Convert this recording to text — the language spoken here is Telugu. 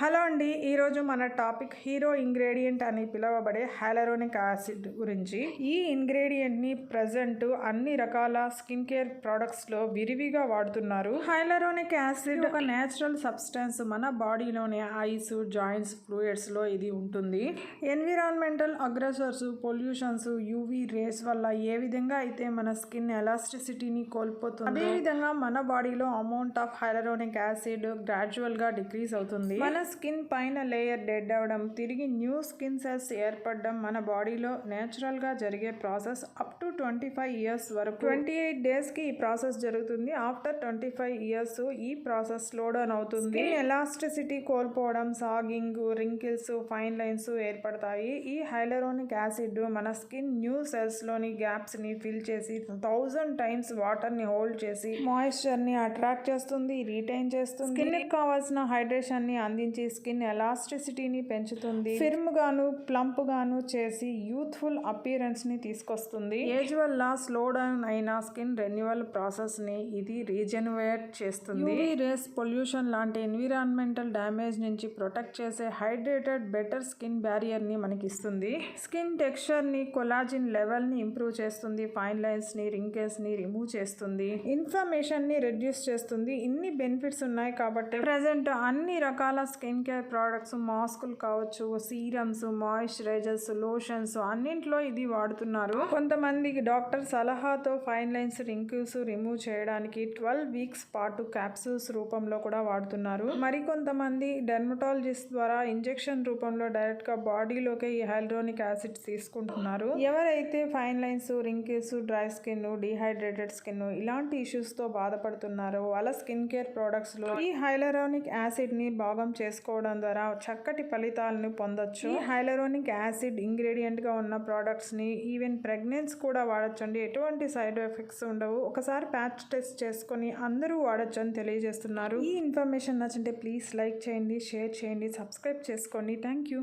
హలో అండి, ఈరోజు మన టాపిక్ హీరో ఇంగ్రీడియంట్ అని పిలువబడే హైలరోనిక్ యాసిడ్ గురించి. ఈ ఇంగ్రీడియంట్ని ప్రజెంట్ అన్ని రకాల స్కిన్ కేర్ ప్రోడక్ట్స్లో విరివిగా వాడుతున్నారు. హైలరోనిక్ యాసిడ్ ఒక నేచురల్ సబ్స్టెన్స్. మన బాడీలోని ఐస్, జాయింట్స్, ఫ్లూయిడ్స్లో ఇది ఉంటుంది. ఎన్విరాన్మెంటల్ అగ్రెసర్స్, పొల్యూషన్స్, యూవీ రేస్ వల్ల ఏ విధంగా అయితే మన స్కిన్ ఎలాస్టిసిటీని కోల్పోతుంది, అదేవిధంగా మన బాడీలో అమౌంట్ ఆఫ్ హైలరోనిక్ యాసిడ్ గ్రాడ్యువల్గా డిక్రీజ్ అవుతుంది. మన స్కిన్ పైన లేయర్ డెడ్ అవడం, తిరిగి న్యూ స్కిన్ సెల్స్ ఏర్పడడం మన బాడీలో నేచురల్గా జరిగే ప్రాసెస్. అప్ టు 25 years వరకు 28 daysకి ఈ ప్రాసెస్ జరుగుతుంది. ఆఫ్టర్ 25 years ఈ ప్రాసెస్ స్లో డౌన్ అవుతుంది. స్కిన్ ఎలాస్టిసిటీ కోల్పోవడం, సాగింగ్, రింకిల్స్, ఫైన్ లైన్స్ ఏర్పడతాయి. ఈ హైలరోనిక్ యాసిడ్ మన స్కిన్ న్యూ సెల్స్లోని గ్యాప్స్ని ఫిల్ చేసి 1000 times వాటర్ని హోల్డ్ చేసి మాయిశ్చర్ని అట్రాక్ట్ చేస్తుంది, రీటైన్ చేస్తుంది. స్కిన్కి కావాల్సిన హైడ్రేషన్ని అందించి స్కిన్ ఎలాస్టిసిటీని పెంచుతుంది. ఫిర్మ్ గాను, ప్లంప్ గాను చేసి యూత్ఫుల్ అపియరెన్స్ ని తీసుకొస్తుంది. ఏజ్ వల్ల స్లో డౌన్ అయిన స్కిన్ రెన్యువల్ ప్రాసెస్ ని ఇది రీజెనరేట్ చేస్తుంది. యూవీ రేస్, పొల్యూషన్ లాంటి ఎన్విరాన్మెంటల్ డ్యామేజ్ నుంచి ప్రొటెక్ట్ చేసే హైడ్రేటెడ్ బెటర్ స్కిన్ బ్యారియర్ ని మనకిస్తుంది. స్కిన్ టెక్స్చర్ ని, కొలాజిన్ లెవెల్ ని ఇంప్రూవ్ చేస్తుంది. ఫైన్ లైన్స్ ని, రింకిల్స్ ని రిమూవ్ చేస్తుంది. ఇన్ఫ్లమేషన్ ని రెడ్యూస్ చేస్తుంది. ఇన్ని బెనిఫిట్స్ ఉన్నాయి కాబట్టి ప్రెజెంట్ అన్ని రకాల స్కిన్ కేర్ ప్రోడక్ట్స్, మాస్కులు కావచ్చు, సీరమ్స్, మాయిశ్చరైజర్స్, లోషన్స్ అన్నింటిలో ఇది వాడుతున్నారు. కొంతమందికి డాక్టర్ సలహాతో ఫైన్ లైన్స్, రింకిల్స్ రిమూవ్ చేయడానికి 12 weeks పాటు క్యాప్సూల్స్ రూపంలో కూడా వాడుతున్నారు. మరికొంతమంది డెర్మటాలజిస్ట్ ద్వారా ఇంజెక్షన్ రూపంలో డైరెక్ట్ గా బాడీలోకి ఈ హైలరోనిక్ యాసిడ్ తీసుకుంటున్నారు. ఎవరైతే fine lines, wrinkles, dry skin, dehydrated skin ఇలాంటి ఇష్యూస్ తో బాధపడుతున్నారో వాళ్ళ స్కిన్ కేర్ ప్రోడక్ట్స్ లో ఈ హైలరోనిక్ యాసిడ్ ని భాగం చేసుకోవడం ద్వారా చక్కటి ఫలితాలను పొందొచ్చు. ఈ హైలరోనిక్ యాసిడ్ ఇంగ్రీడియంట్ గా ఉన్న ప్రోడక్ట్స్ ని ఈవెన్ ప్రెగ్నెన్స్ కూడా వాడొచ్చండి. ఎటువంటి సైడ్ ఎఫెక్ట్స్ ఉండవు. ఒకసారి ప్యాచ్ టెస్ట్ చేసుకుని అందరూ వాడొచ్చు అని తెలియజేస్తున్నారు. ఈ ఇన్ఫర్మేషన్ నచ్చింటే ప్లీజ్ లైక్ చేయండి, షేర్ చేయండి, సబ్స్క్రైబ్ చేసుకోండి. Thank you.